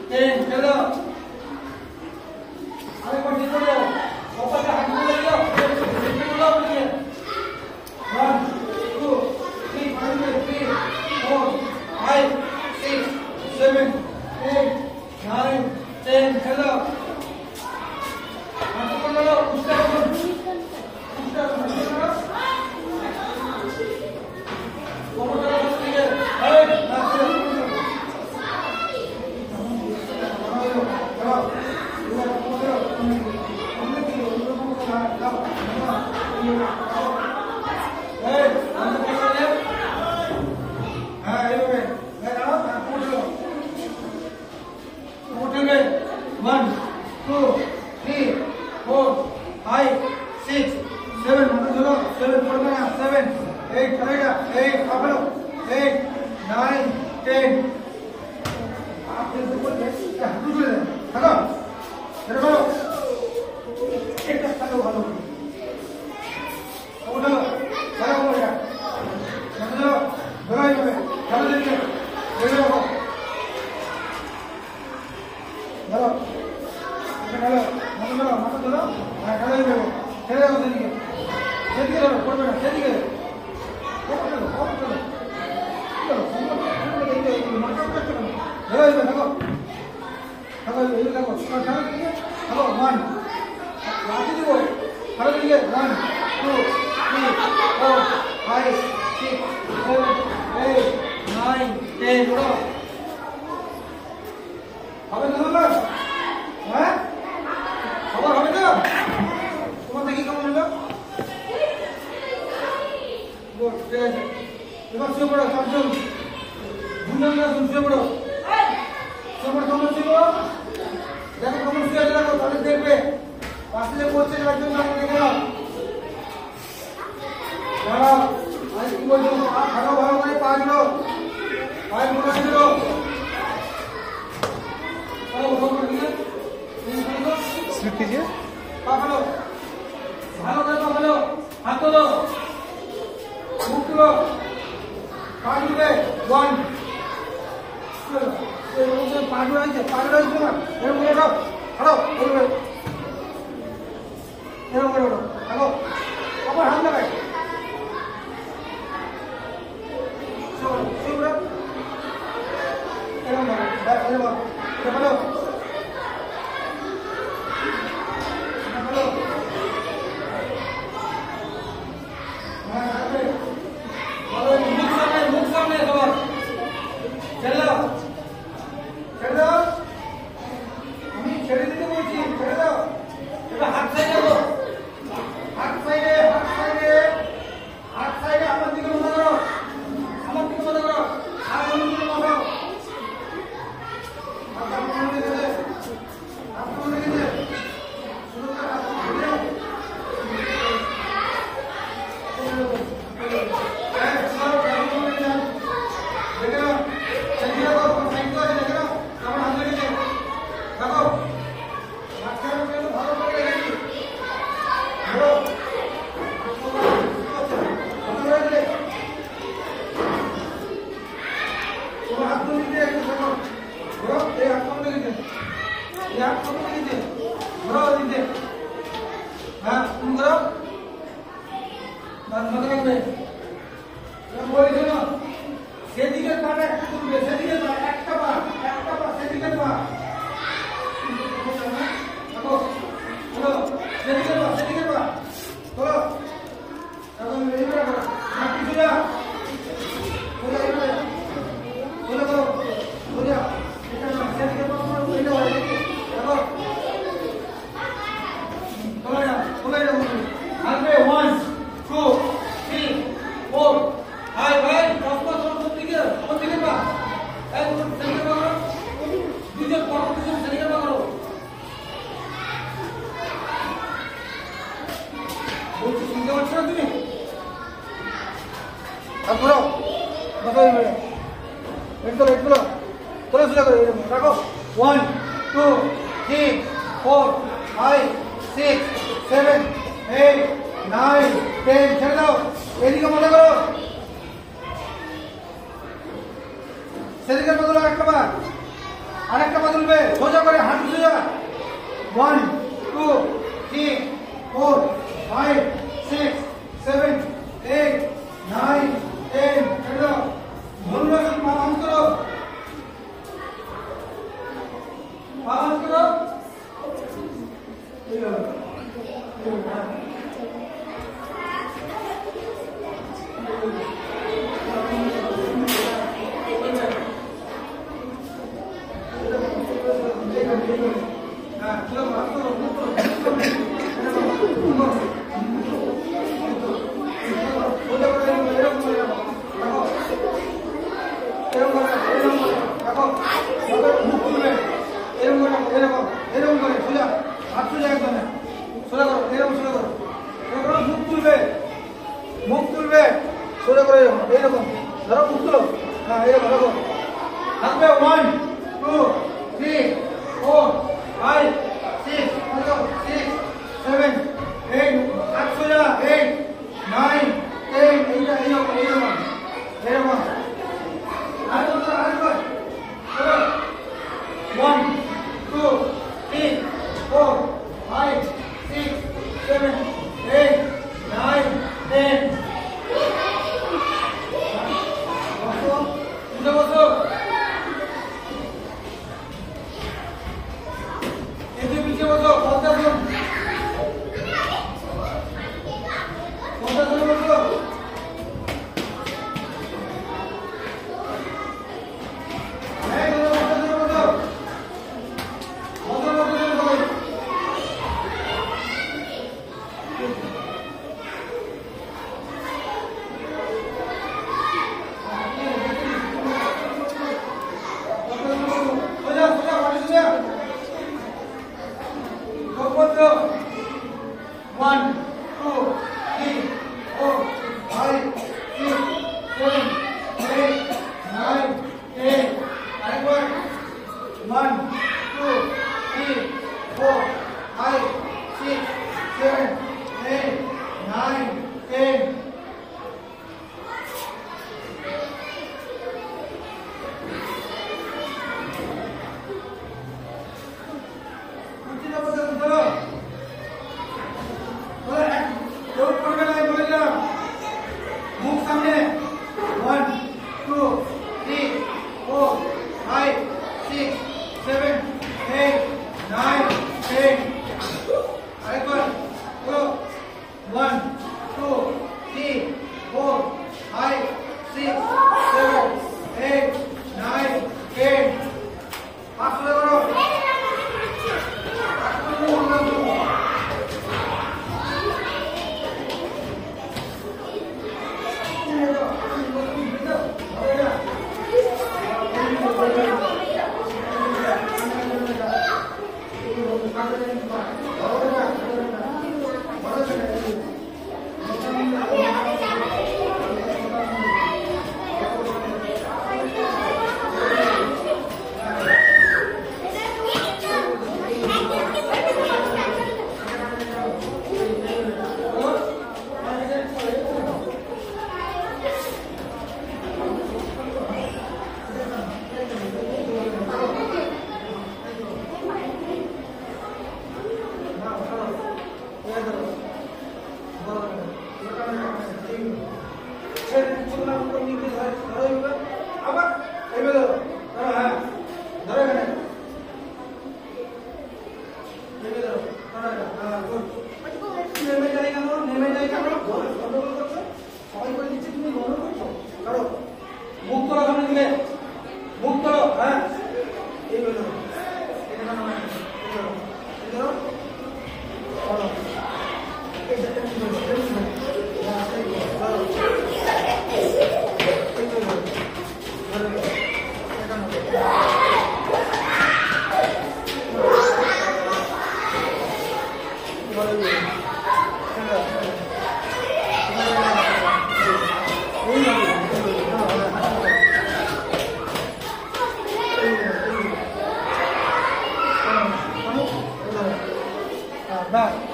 10 चलो आगे बढ़िए चलो ऊपर का हाथ में लियो चलो बोलिए 1 2 3 4 5 6 7 8 9 10 चलो हाथ पकड़ लो उसका One, two, three, four, five, six, seven. Seven, 8, 9, 10. आप जैसे बोल रहे क्या दूसरे हेलो मेरे को एक हेलो हेलो उठो चलो हो गया चलो दोनों ही में चलो देखिए हेलो हेलो हेलो मत चलो हेलो ही में चले हो देखिए देखिए हेलो कोड में देखिए हेलो 1 लाठी दो हेलो देखिए 1 2 3 4 5 6 7 8 9 10 उठो হবে না না হ্যাঁ খবর হবে তো তোমার দেখি কেমন হলো গুড ঠিক আছে এবার শুয়ে পড়ো সবজন দুজনরা শুয়ে পড়ো তোমার কেমন ছিল দেখো কেমন শুয়ে দেখো তাহলে দেখবে পাশে পড়ছে যার জন্য আমি দেখে নাও দাঁড়াও আমি কি বলছো খারাপ ভালো করে পাঁচগুলো পাঁচ মনে ছিল स्लिप कीजिए पाखलो भालो করে পাখলো হাত তোলো মুখ তোলো পা দিবে 1 চলো পা রয়েছে তোমার এরকম করে দাও হালো এরকম করে দাও হালো আবার হাত লাগাই চলো চলো এরকম ভালো अब बोलो बताओ ये एक बोलो थोड़ा सा रखो 1 2 3 4 5 6 7 8 9 10 चल जाओ एडी का मजा करो सेरी का बदलो एक बार আরেকটা পা তুলবে সোজা করে, হাঁটু সোজা। 1 2 3 4 5 6 7 8 9 10 চলো ধনুরাসন পা বন্ধ করো, পা বন্ধ করো। মুখ তুলবে সোজা করে, এইরকম ধরো, মুখ তুলো। হ্যাঁ এরকম এরকম থাকবে। 1 2 3 4 5 6 6 7 8 হাত সোজা, 8 9 10 এইটা এইরকম এইরকম এরকম। আরেকবার আরেকবার 1 2 3 4 5 6 7 8 9 10 বসো। একটু পিছিয়ে বসো, পদ্মাসন পদ্মাসনে বসো।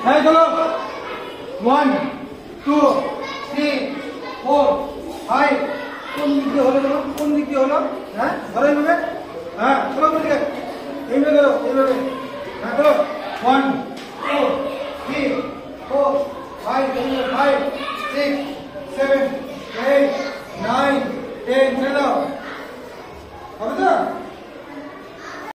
হ্যাঁ চলো 1 2 3 4 5 কোন দিক দিয়ে হলো, কোন দিক দিয়ে হলো? হ্যাঁ ধরে নেবে। হ্যাঁ চলো বলতে এইভাবে করো এইভাবে। হ্যাঁ করো 1